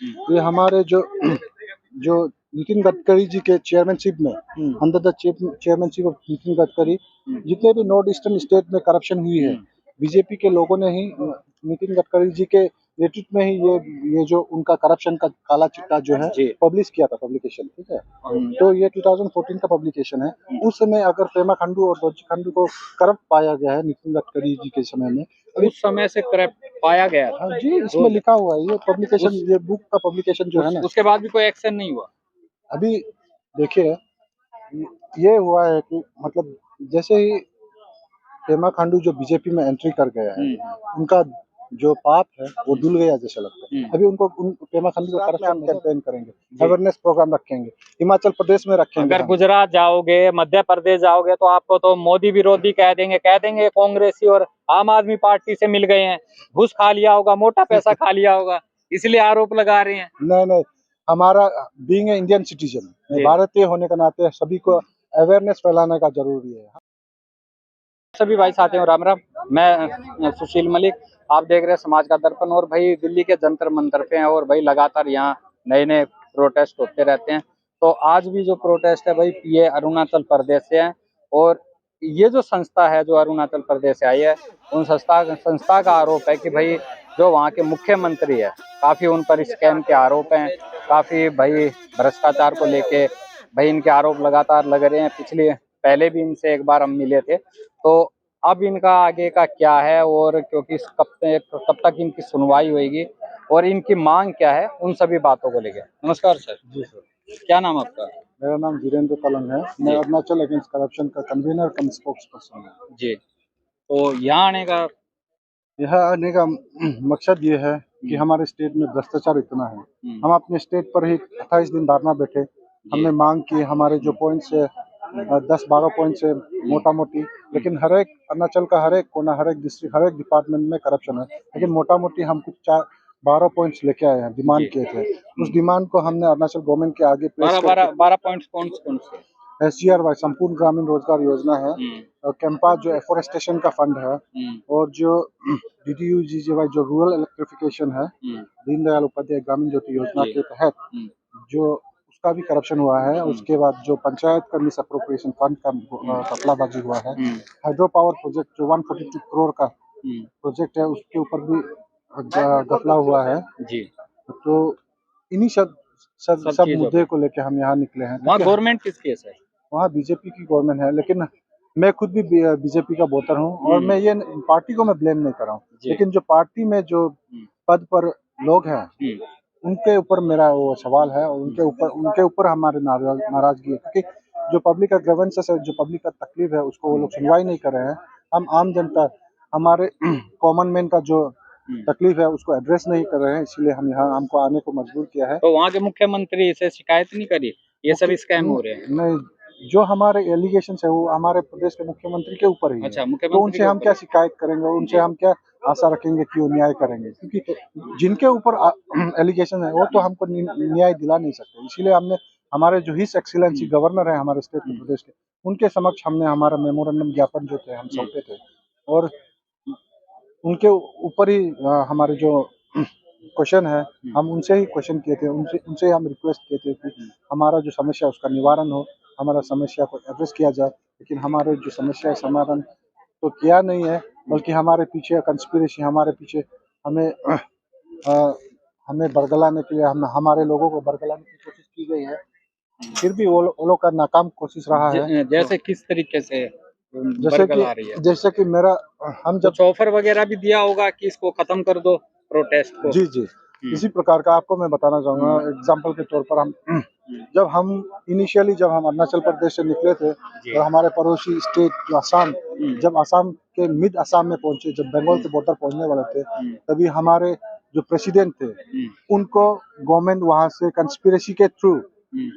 ये हमारे जो जो नितिन गडकरी जी के चेयरमैनशिप में, under the chairmanship of Nitin Gadkari, जितने भी नॉर्थ ईस्टर्न स्टेट में करप्शन हुई है, बीजेपी के लोगों ने ही नितिन गडकरी जी के नेतृत्व में ही ये जो उनका करप्शन का काला चिट्ठा जो है पब्लिश किया था, पब्लिकेशन, ठीक है। तो ये 2014 का पब्लिकेशन है। उस समय अगर पेमा खांडू और दोरजी खांडू को करप्ट पाया गया है नितिन गडकरी जी के समय में, उस समय से करप्ट पाया गया था जी, इसमें लिखा हुआ है, ये पब्लिकेशन, ये बुक का पब्लिकेशन जो है ना। उसके बाद भी कोई एक्शन नहीं हुआ। अभी देखिए, ये हुआ है कि मतलब जैसे ही पेमा खांडू जो बीजेपी में एंट्री कर गया है, उनका जो पाप है वो धुल गया जैसा लगता है। अभी उनको पेमा खांडू को करप्शन कैंपेन करेंगे, अवेयरनेस प्रोग्राम रखेंगे, हिमाचल प्रदेश में रखेंगे। अगर गुजरात जाओगे, मध्य प्रदेश जाओगे तो आपको तो मोदी विरोधी कह देंगे कांग्रेसी और आम आदमी पार्टी से मिल गए हैं, घूस खा लिया होगा, मोटा पैसा खा लिया होगा, इसलिए आरोप लगा रहे हैं। नहीं, हमारा बीइंग इंडियन सिटीजन, भारतीय होने के नाते सभी को अवेयरनेस फैलाने का जरूरी है। सभी भाई साथियों राम राम, मैं सुशील मलिक, आप देख रहे हैं समाज का दर्पण। और भाई दिल्ली के जंतर मंतर पे हैं और भाई लगातार यहाँ नए नए प्रोटेस्ट होते रहते हैं। तो आज भी जो प्रोटेस्ट है भाई ये अरुणाचल प्रदेश से है। और ये जो संस्था है जो अरुणाचल प्रदेश से आई है, उन संस्था का आरोप है कि भाई जो वहाँ के मुख्यमंत्री है, काफी उन पर स्कैम के आरोप हैं, काफी भाई भ्रष्टाचार को लेके भाई इनके आरोप लगातार लग रहे हैं। पहले भी इनसे एक बार हम मिले थे। तो अब इनका आगे का क्या है और क्योंकि कब तक इनकी सुनवाई होगी और इनकी मांग क्या है, उन सभी बातों को लेकर। नमस्कार सर। जी सर। क्या नाम आपका? मेरा नाम वीरेंद्र तलंग है। मैं अरुणाचल अगेंस्ट करप्शन का कन्वीनर कम स्पोक्स पर्सन हूँ। जी, तो यहाँ आने का मकसद ये है कि हमारे स्टेट में भ्रष्टाचार इतना है। हम अपने स्टेट पर ही 28 दिन धरना बैठे, हमने मांग की, हमारे जो पॉइंट्स है 10-12 पॉइंट्स है मोटा मोटी, लेकिन हर एक अरुणाचल का हर एक कोना, हर एक डिस्ट्रिक्ट, हर एक डिपार्टमेंट में करप्शन है। लेकिन मोटा मोटी हम कुछ 12 पॉइंट्स लेके आए हैं, डिमांड किए थे। उस डिमांड को हमने अरुणाचल गवर्नमेंट के आगे 12 पॉइंट्स कौन से? SGRY संपूर्ण ग्रामीण रोजगार योजना है, और कैंपा जो एफोरेस्टेशन का फंड है, और जो DDU-GJY जो रूरल इलेक्ट्रिफिकेशन है, दीनदयाल उपाध्याय ग्रामीण ज्योति योजना के तहत जो उसका भी करप्शन हुआ है। उसके बाद जो पंचायत का मिस अप्रोप्रिएशन फंड का घपलाबाजी हुआ है, हाइड्रो पावर प्रोजेक्ट जो 142 करोड़ का प्रोजेक्ट है, उसके ऊपर भी घपला हुआ है जी। तो इन्हीं सब मुद्दे को लेके हम यहाँ निकले हैं। वहाँ गवर्नमेंट किसकी है सर? वहाँ बीजेपी की गवर्नमेंट है, लेकिन मैं खुद भी बीजेपी का वोटर हूँ, और मैं ये पार्टी को मैं ब्लेम नहीं कर रहा हूँ, लेकिन जो पार्टी में जो पद पर लोग हैं उनके ऊपर मेरा वो सवाल है, और उनके ऊपर हमारे नाराजगी है, क्योंकि जो पब्लिक का ग्रीवेंसेस है, जो पब्लिक का तकलीफ है, उसको वो लोग सुनवाई नहीं कर रहे हैं। हम आम जनता, हमारे कॉमन मैन का जो तकलीफ है उसको एड्रेस नहीं कर रहे हैं, इसलिए हम यहाँ हमको आने को मजबूर किया है। तो वहाँ के मुख्यमंत्री से शिकायत नहीं करी, ये सब स्कैम हो रहे हैं? नहीं, जो हमारे एलिगेशन है वो हमारे प्रदेश के मुख्यमंत्री के ऊपर ही है। तो उनसे हम क्या शिकायत करेंगे, उनसे हम क्या आशा रखेंगे कि वो न्याय करेंगे, क्योंकि जिनके ऊपर एलिगेशन है वो तो हमको न्याय दिला नहीं सकते। इसीलिए हमने हमारे जो हिज एक्सीलेंसी गवर्नर है हमारे स्टेट प्रदेश के, उनके समक्ष हमने हमारा मेमोरेंडम ज्ञापन जो थे हम सौंपे थे, और उनके ऊपर ही हमारे जो क्वेश्चन है हम उनसे ही क्वेश्चन किए थे, उनसे हम रिक्वेस्ट किए थे कि हमारा जो समस्या उसका निवारण हो, हमारा समस्या को एड्रेस किया जाए। लेकिन हमारे जो समस्या है समाधान तो किया नहीं है, बल्कि हमारे पीछे कंस्पिरेसी, हमारे पीछे हमें बरगलाने के लिए हमारे लोगों को बरगलाने की कोशिश की गई है। फिर भी वो लोग का नाकाम कोशिश रहा है। जैसे किस तरीके से? जैसे कि मेरा हम जब ऑफर वगैरह भी दिया होगा कि इसको खत्म कर दो प्रोटेस्ट को। जी इसी प्रकार का आपको मैं बताना चाहूंगा। एग्जाम्पल के तौर पर जब हम अरुणाचल प्रदेश से निकले थे, तो हमारे पड़ोसी स्टेट जो असम, जब असम के मिड असम में पहुंचे, जब बंगाल के बॉर्डर पहुंचने वाले थे, तभी हमारे जो प्रेसिडेंट थे उनको गवर्नमेंट वहां से कंस्पिरेसी के थ्रू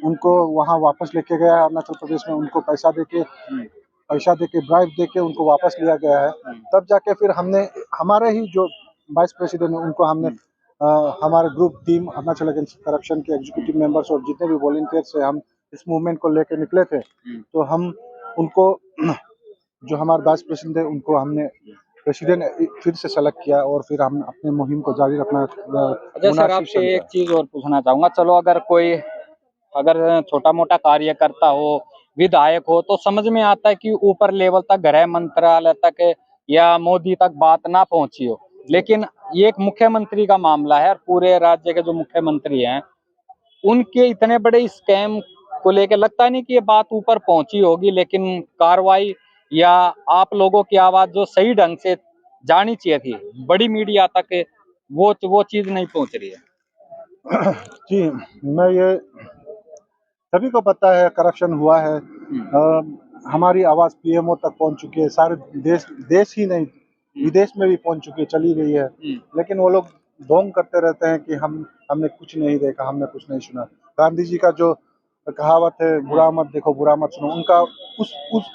उनको वहां वापस लेके गया अरुणाचल प्रदेश में। उनको पैसा देके ब्राइब देके उनको वापस लिया गया है। तब जाके फिर हमने हमारे ही जो वाइस प्रेसिडेंट है उनको हमने हमारे group team Arunachal against corruption के एग्जीक्यूटिव मेंबर्स और जितने भी वॉलंटियर्स है, हम इस मूवमेंट को लेकर निकले थे। तो हम उनको जो हमारे वाइस प्रेसिडेंट है उनको हमने प्रेसिडेंट फिर से सेलेक्ट किया और फिर हम अपने मुहिम को जारी रखना अच्छा सर, आपसे एक चीज और पूछना चाहूंगा। चलो, अगर छोटा मोटा कार्यकर्ता हो, विधायक हो, तो समझ में आता है कि ऊपर लेवल तक, गृह मंत्रालय तक या मोदी तक बात ना पहुंची हो, लेकिन ये एक मुख्यमंत्री का मामला है और पूरे राज्य के जो मुख्यमंत्री हैं उनके इतने बड़े स्कैम को लेकर लगता नहीं कि ये बात ऊपर पहुंची होगी, लेकिन कार्रवाई या आप लोगों की आवाज जो सही ढंग से जानी चाहिए थी बड़ी मीडिया तक, वो चीज नहीं पहुंच रही है। जी, मैं ये सभी को पता है करप्शन हुआ है। हमारी आवाज पीएमओ तक पहुंच चुकी है, सारे देश ही नहीं विदेश में भी पहुंच चुकी है, चली गई है। लेकिन वो लोग ढोंग करते रहते हैं कि हमने कुछ नहीं देखा, हमने कुछ नहीं सुना। गांधी जी का जो कहावत है, बुरा मत देखो बुरा मत सुनो, उनका उस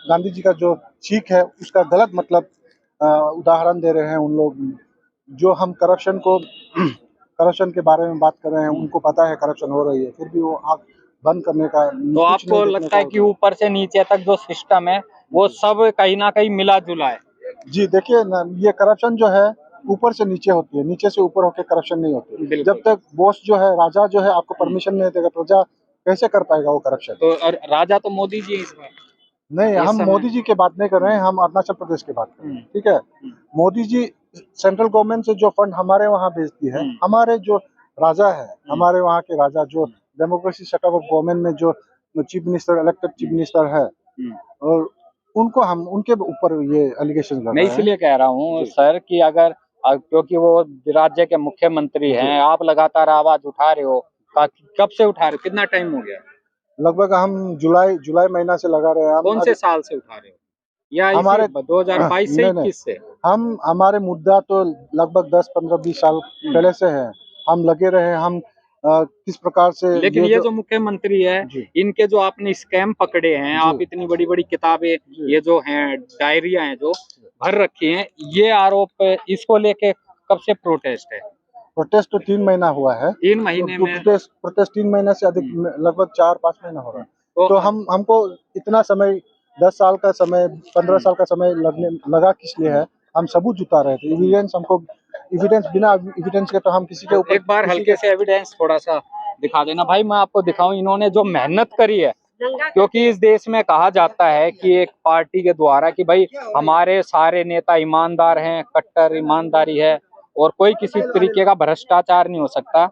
गांधी जी का जो सीख है उसका गलत मतलब उदाहरण दे रहे हैं उन लोग। जो हम करप्शन के बारे में बात कर रहे हैं, उनको पता है करप्शन हो रही है, फिर भी वो आंख बंद करने का। तो आपको लगता है कि ऊपर से नीचे तक जो सिस्टम है वो सब कहीं ना कहीं मिला जुला है? जी देखिए ना, ये करप्शन जो है ऊपर से नीचे होती है, नीचे से ऊपर होकर करप्शन नहीं होती। जब तक बॉस जो है, राजा जो है आपको परमिशन नहीं देगा, प्रजा कैसे कर पाएगा वो करप्शन? तो और राजा तो मोदी जी इस बार नहीं, हम मोदी जी की बात नहीं कर रहे हैं, हम अरुणाचल प्रदेश की बात कर रहे हैं। ठीक है, मोदी जी सेंट्रल गवर्नमेंट से जो फंड हमारे वहाँ भेजती है, हमारे जो राजा है, हमारे वहाँ के राजा जो डेमोक्रेसी सेटअप ऑफ गवर्नमेंट में जो chief minister, elected chief minister है, और उनको हम उनके ऊपर ये एलिगेशन लगा मैं इसलिए कह रहा हूँ सर कि अगर क्योंकि वो राज्य के मुख्यमंत्री हैं, आप लगातार आवाज उठा रहे हो, कब से उठा रहे हो, कितना टाइम हो गया? लगभग हम जुलाई महीना से लगा रहे हैं। कौन से साल से उठा रहे हो, या हमारे 2022 से 21 से? हमारे मुद्दा तो लगभग 10, 15, 20 साल पहले से है, हम लगे रहे। हम किस प्रकार से, लेकिन ये जो मुख्यमंत्री है, इनके जो आपने स्कैम पकड़े हैं, आप इतनी बड़ी बड़ी किताबें, ये जो हैं डायरिया हैं जो भर रखी हैं, ये आरोप, इसको लेके कब से प्रोटेस्ट है? प्रोटेस्ट तो 3 महीना हुआ है। 3 महीने में प्रोटेस्ट 3 महीने से अधिक, लगभग 4-5 महीना हो रहा है। तो हमको इतना समय, 10 साल का समय, 15 साल का समय लगा किस लिए है? हम सबूत जुटा रहे थे, एविडेंस, बिना एविडेंस के तो हम किसी के ऊपर। एक बार हल्के से एविडेंस थोड़ा सा दिखा देना भाई, मैं आपको दिखाऊं इन्होंने जो मेहनत करी है। क्योंकि इस देश में कहा जाता है कि एक पार्टी के द्वारा कि भाई हमारे सारे नेता ईमानदार हैं, कट्टर ईमानदारी है और कोई किसी तरीके का भ्रष्टाचार नहीं हो सकता।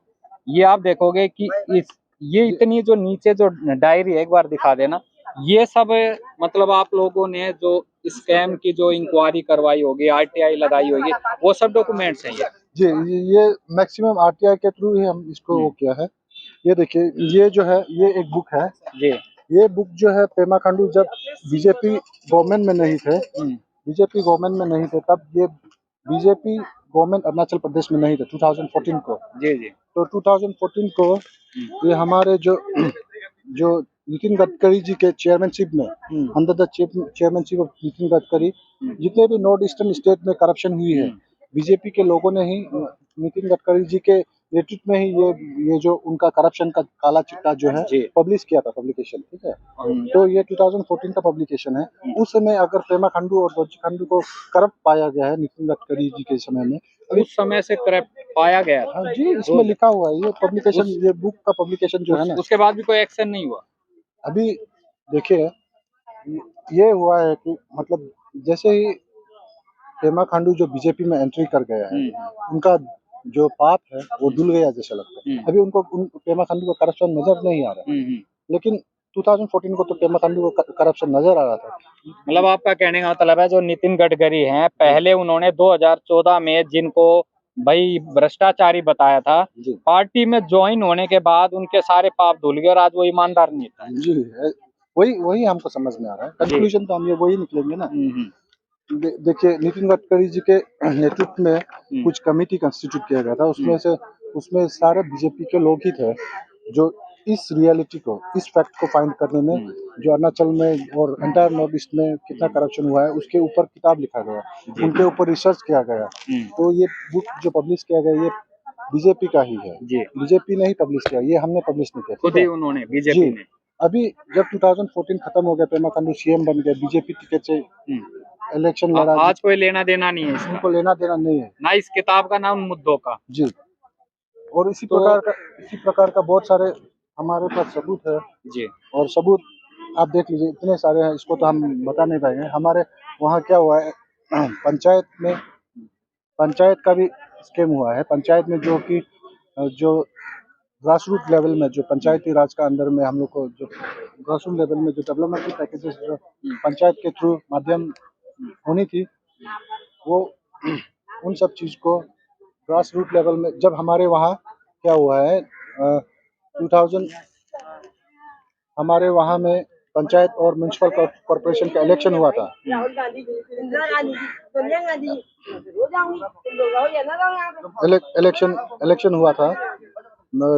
ये आप देखोगे कि ये इतनी जो नीचे जो डायरी है, एक बार दिखा देना, ये सब मतलब आप लोगों ने जो स्कैम की जो इंक्वायरी करवाई होगी, आरटीआई लगाई होगी, वो सब डॉक्यूमेंट्स हैं ये? जी, ये मैक्सिमम आरटीआई के थ्रू ही हम इसको वो किया है। ये देखिए, ये जो है, ये एक बुक है जी। ये बुक जो है, पेमा खांडू जब बीजेपी गवर्नमेंट में नहीं थे, तब ये बीजेपी गवर्नमेंट अरुणाचल प्रदेश में नहीं थे, 2014 को। जी। तो 2014 को ये हमारे जो नितिन गडकरी जी के चेयरमैनशिप में, under the chairmanship of Nitin Gadkari, जितने भी नॉर्थ ईस्टर्न स्टेट में करप्शन हुई है, बीजेपी के लोगों ने ही, नितिन गडकरी जी के नेतृत्व में ही ये जो उनका करप्शन का काला चिट्ठा जो है पब्लिश किया था, पब्लिकेशन। ठीक है, तो ये 2014 का पब्लिकेशन है। उस समय अगर पेमा खांडू और दोरजी खांडू को करप्ट पाया गया है नितिन गडकरी जी के समय में, उस समय से करप्ट पाया गया था जी, इसमें लिखा हुआ है, ये पब्लिकेशन, ये बुक का पब्लिकेशन जो है ना। उसके बाद भी कोई एक्शन नहीं हुआ? अभी देखिए, ये हुआ है कि मतलब जैसे ही पेमा खांडू जो बीजेपी में एंट्री कर गया है, उनका जो पाप है वो धुल गया जैसा लगता है। अभी उनको पेमा खांडू का करप्शन नजर नहीं आ रहा है, लेकिन 2014 को तो पेमा खांडू का करप्शन नजर आ रहा था। मतलब आपका कहने का मतलब है जो नितिन गडकरी हैं, पहले उन्होंने 2014 में जिनको भाई भ्रष्टाचारी बताया था, पार्टी में ज्वाइन होने के बाद उनके सारे पाप धुल गए और आज वो ईमानदार नहीं था। जी, वही हमको समझ में आ रहा है। कंक्लूजन तो हम ये वही निकलेंगे ना। देखिए, नितिन गडकरी जी के नेतृत्व में कुछ कमेटी कंस्टिट्यूट किया गया था, उसमें सारे बीजेपी के लोग ही थे जो इस रियलिटी को, इस फैक्ट को फाइंड करने में, जो अरुणाचल में और एंटायर नॉर्थ ईस्ट में कितना करप्शन हुआ है उसके ऊपर किताब लिखा गया, उनके ऊपर रिसर्च किया गया। तो ये बुक जो पब्लिश किया गया, ये बीजेपी का ही है। बीजेपी ने ही पब्लिश किया, ये हमने पब्लिश नहीं किया। खुद ही उन्होंने, बीजेपी ने। अभी जब 2014 खत्म हो गया, पेमा खांडू सीएम बन गए, बीजेपी टिकट से इलेक्शन लड़ा। आज कोई लेना देना नहीं है इसका, उनको लेना देना नहीं है ना इस किताब का, ना उन मुद्दों का जी। और इसी प्रकार का बहुत सारे हमारे पास सबूत है जी। और सबूत आप देख लीजिए, इतने सारे हैं, इसको तो हम बता नहीं पाएंगे। हमारे वहाँ क्या हुआ है, पंचायत का भी स्कीम हुआ है। पंचायत में जो ग्रास रूट लेवल में, जो पंचायती राज का अंदर में हम लोग को जो ग्रास रूट लेवल में जो डेवलपमेंट की पैकेजेस जो पंचायत के थ्रू माध्यम होनी थी, वो उन सब चीज़ को ग्रास रूट लेवल में जब हमारे वहाँ क्या हुआ है 2000 हमारे वहाँ में पंचायत और म्यूनसिपल कॉर्पोरेशन का इलेक्शन हुआ था। इलेक्शन हुआ था,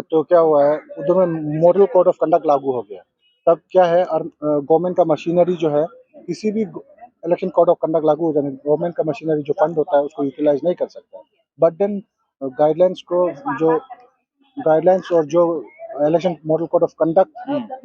तो क्या हुआ है उधर में मॉडल कोड ऑफ कंडक्ट लागू हो गया। तब क्या है, गवर्नमेंट का मशीनरी जो है, किसी भी इलेक्शन कोड ऑफ कंडक्ट लागू हो जाने, गवर्नमेंट का मशीनरी जो फंड होता है उसको यूटिलाइज नहीं कर सकता। बट देन गाइडलाइंस और जो election model code of conduct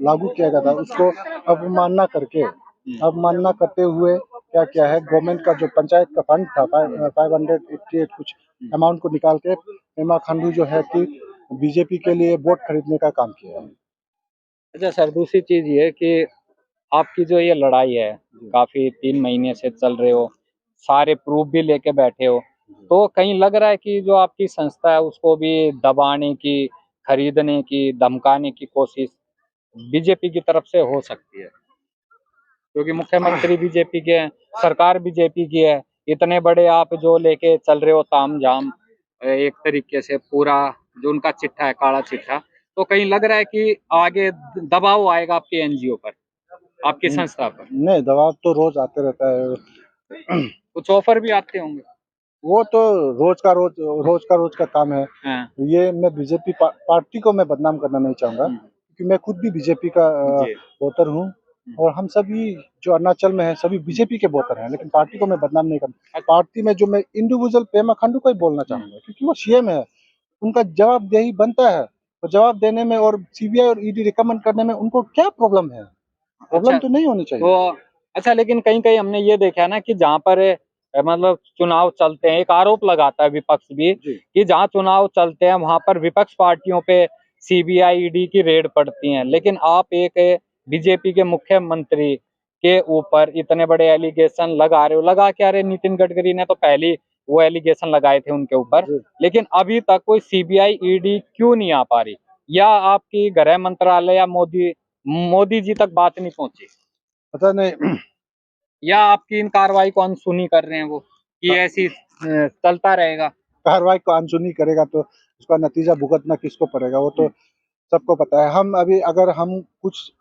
लागू किया गया था, उसको अवमानना करते हुए क्या है, गवर्नमेंट का जो पंचायत का फंड था 588 कुछ अमाउंट को निकाल के पेमा खांडू जो है कि बीजेपी के लिए वोट खरीदने का काम किया है। अच्छा सर, दूसरी चीज ये कि आपकी जो ये लड़ाई है काफी 3 महीने से चल रहे हो, सारे प्रूफ भी लेके बैठे हो, तो कहीं लग रहा है कि जो आपकी संस्था है उसको भी दबाने की, खरीदने की, धमकाने की कोशिश बीजेपी की तरफ से हो सकती है, क्योंकि मुख्यमंत्री बीजेपी के हैं, सरकार बीजेपी की है, इतने बड़े आप जो लेके चल रहे हो तामझाम, एक तरीके से पूरा जो उनका चिट्ठा है, काला चिट्ठा, तो कहीं लग रहा है कि आगे दबाव आएगा आपके एनजीओ पर, आपकी संस्था पर? नहीं, दबाव तो रोज आते रहता है। कुछ ऑफर भी आते होंगे? वो तो रोज का काम है। हाँ। ये मैं बीजेपी पार्टी को मैं बदनाम करना नहीं चाहूंगा, क्योंकि मैं खुद भी बीजेपी का वोटर हूँ और हम सभी जो अरुणाचल में है सभी बीजेपी के वोटर हैं, लेकिन पार्टी को मैं बदनाम नहीं करना। पार्टी में जो मैं इंडिविजुअल पेमा खांडू को ही बोलना चाहूंगा, क्योंकि वो सीएम है, उनका जवाबदेही बनता है, और जवाब देने में और सीबीआई और ईडी रिकमेंड करने में उनको क्या प्रॉब्लम है? प्रॉब्लम तो नहीं होनी चाहिए। तो अच्छा, लेकिन कहीं कहीं हमने ये देखा है ना कि जहाँ पर मतलब चुनाव चलते हैं, एक आरोप लगाता है विपक्ष भी कि जहाँ चुनाव चलते हैं वहां पर विपक्ष पार्टियों पे सीबीआई ईडी की रेड पड़ती है, लेकिन आप एक बीजेपी के मुख्यमंत्री के ऊपर इतने बड़े एलिगेशन लगा रहे हो। लगा क्या रहे, नितिन गडकरी ने तो पहले वो एलिगेशन लगाए थे उनके ऊपर, लेकिन अभी तक कोई सीबीआई ईडी क्यों नहीं आ पा रही? या आपकी गृह मंत्रालय या मोदी जी तक बात नहीं पहुंची? पता नहीं। या आपकी इन कार्रवाई को अनसुनी कर रहे हैं वो, कि ऐसी चलता रहेगा? कार्रवाई को अनसुनी करेगा तो उसका नतीजा भुगतना किसको पड़ेगा, वो तो सबको पता है। हम अभी अगर हम कुछ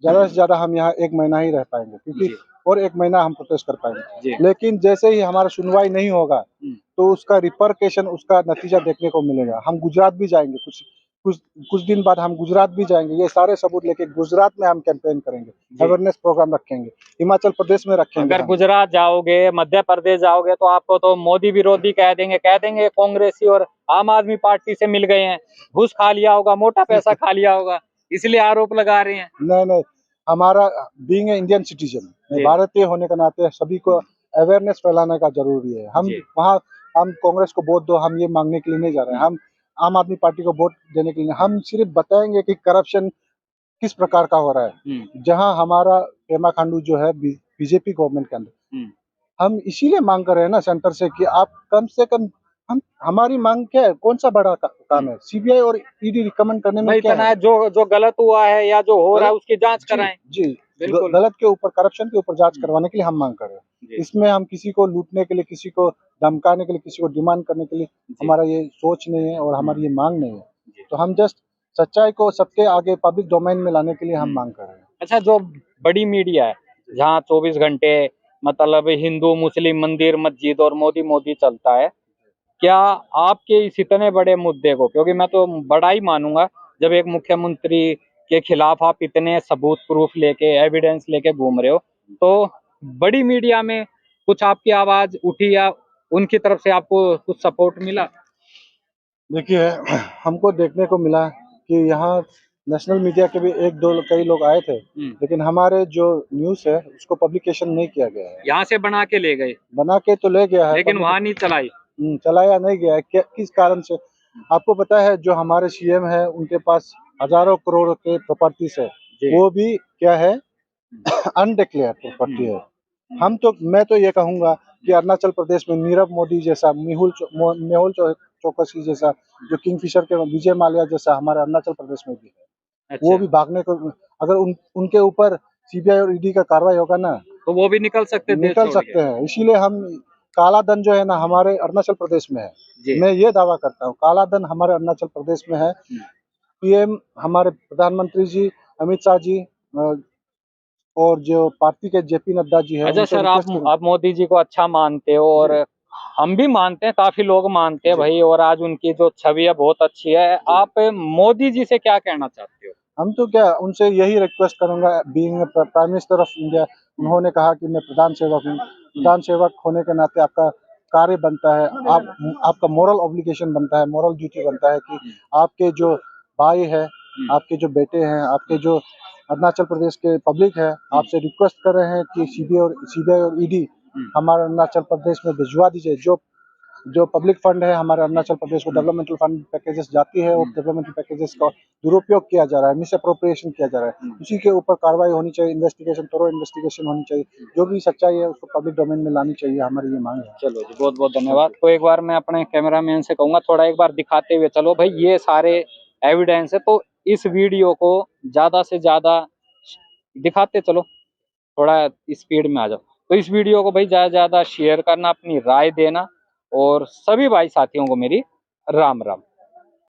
ज्यादा से ज्यादा हम यहाँ 1 महीना ही रह पाएंगे, क्योंकि और 1 महीना हम प्रोटेस्ट कर पाएंगे, लेकिन जैसे ही हमारा सुनवाई नहीं होगा तो उसका रिपरकेशन, उसका नतीजा देखने को मिलेगा। हम गुजरात भी जाएंगे, कुछ दिन बाद हम गुजरात भी जाएंगे, ये सारे सबूत लेके गुजरात में हम कैंपेन करेंगे, अवेयरनेस प्रोग्राम रखेंगे, हिमाचल प्रदेश में रखेंगे। अगर गुजरात जाओगे, मध्य प्रदेश जाओगे, तो आपको तो मोदी विरोधी कह देंगे कांग्रेसी और आम आदमी पार्टी से मिल गए हैं, घूस खा लिया होगा, मोटा पैसा खा लिया होगा, इसलिए आरोप लगा रहे हैं। नहीं, हमारा बीइंग इंडियन सिटीजन, भारतीय होने के नाते सभी को अवेयरनेस फैलाने का जरूरी है। हम कांग्रेस को वोट दो, हम ये मांगने के लिए नहीं जा रहे हैं, हम आम आदमी पार्टी को वोट देने के लिए, हम सिर्फ बताएंगे कि करप्शन किस प्रकार का हो रहा है। जहां हमारा पेमा खांडू जो है बीजेपी गवर्नमेंट के अंदर, हम इसीलिए मांग कर रहे हैं ना सेंटर से कि आप कम से कम, हमारी मांग क्या है, कौन सा बड़ा काम है? सीबीआई और ईडी रिकमेंड करने में क्या है? जो गलत हुआ है या जो हो रहा है उसकी जांच कराएं। जी, गलत के ऊपर, करप्शन के ऊपर जांच करवाने के लिए हम मांग कर रहे हैं। इसमें हम किसी को लूटने के लिए, किसी को धमकाने के लिए, किसी को डिमांड करने के लिए हमारा ये सोच नहीं है और हमारी ये मांग नहीं है। तो हम जस्ट सच्चाई को सबके आगे पब्लिक डोमेन में लाने के लिए हम मांग कर रहे हैं। अच्छा, जो बड़ी मीडिया है जहाँ 24 घंटे मतलब हिंदू मुस्लिम मंदिर मस्जिद और मोदी मोदी चलता है, क्या आपके इस इतने बड़े मुद्दे को, क्योंकि मैं तो बड़ा ही मानूंगा जब एक मुख्यमंत्री के खिलाफ आप इतने सबूत प्रूफ लेके, एविडेंस लेके घूम रहे हो, तो बड़ी मीडिया में कुछ आपकी आवाज उठी या उनकी तरफ से आपको कुछ सपोर्ट मिला? देखिए, हमको देखने को मिला कि यहाँ नेशनल मीडिया के भी एक दो कई लोग आए थे, लेकिन हमारे जो न्यूज है उसको पब्लिकेशन नहीं किया गया है। यहाँ से बना के ले गए, बना के तो ले गया है, लेकिन वहाँ नहीं चलाई। चलाया नहीं गया है। किस कारण से? आपको पता है जो हमारे सीएम है उनके पास हजारों करोड़ के प्रॉपर्टीज है, वो भी क्या है अनडिक्लेयर प्रॉपर्टी है। मैं तो ये कहूंगा कि अरुणाचल प्रदेश में नीरव मोदी जैसा, मेहुल चौकसी जैसा, जो किंगफिशर के विजय माल्या जैसा हमारे अरुणाचल प्रदेश में भी है। अच्छा। वो भी भागने को, अगर उनके ऊपर सीबीआई और ईडी का कार्रवाई होगा ना तो वो भी निकल सकते हैं। इसीलिए हम काला धन जो है ना हमारे अरुणाचल प्रदेश में है। मैं ये दावा करता हूँ काला धन हमारे अरुणाचल प्रदेश में है। पीएम हमारे प्रधानमंत्री जी अमित शाह जी और जो पार्टी के जेपी नड्डा जी है। अच्छा सर, आप मोदी जी को अच्छा मानते हो और हम भी मानते हैं, काफी लोग मानते हैं भाई, और आज उनकी जो छवि है बहुत अच्छी है। आप मोदी जी से क्या कहना चाहते हो? हम तो क्या उनसे यही रिक्वेस्ट करूंगा, being prime minister of India, उन्होंने कहा कि मैं प्रधान सेवक हूँ। प्रधान सेवक होने के नाते आपका कार्य बनता है, आपका मोरल ऑब्लिगेशन बनता है, मोरल ड्यूटी बनता है कि आपके जो भाई है, आपके जो बेटे हैं, आपके जो अरुणाचल प्रदेश के पब्लिक है, आपसे रिक्वेस्ट कर रहे हैं कि सीबीआई और ईडी हमारे अरुणाचल प्रदेश में भिजवा दीजिए। जो पब्लिक फंड है हमारे अरुणाचल प्रदेश को, डेवलपमेंटल फंड पैकेजेस जाती है, और डेवलपमेंटल पैकेजेस का दुरुपयोग किया जा रहा है, मिस अप्रोप्रिएशन किया जा रहा है। उसी के ऊपर कार्रवाई होनी चाहिए, थोरो इन्वेस्टिगेशन होनी चाहिए, जो भी सच्चाई है उसको पब्लिक डोमेन में लानी चाहिए, हमारी ये मांग है। चलो जी, बहुत बहुत धन्यवाद। तो एक बार मैं अपने कैमरामैन से कहूंगा थोड़ा एक बार दिखाते हुए चलो भाई, ये सारे एविडेंस है, तो इस वीडियो को ज्यादा से ज्यादा दिखाते चलो, थोड़ा स्पीड में आ जाओ। तो इस वीडियो को भाई ज्यादा से ज्यादा शेयर करना, अपनी राय देना, और सभी भाई साथियों को मेरी राम राम।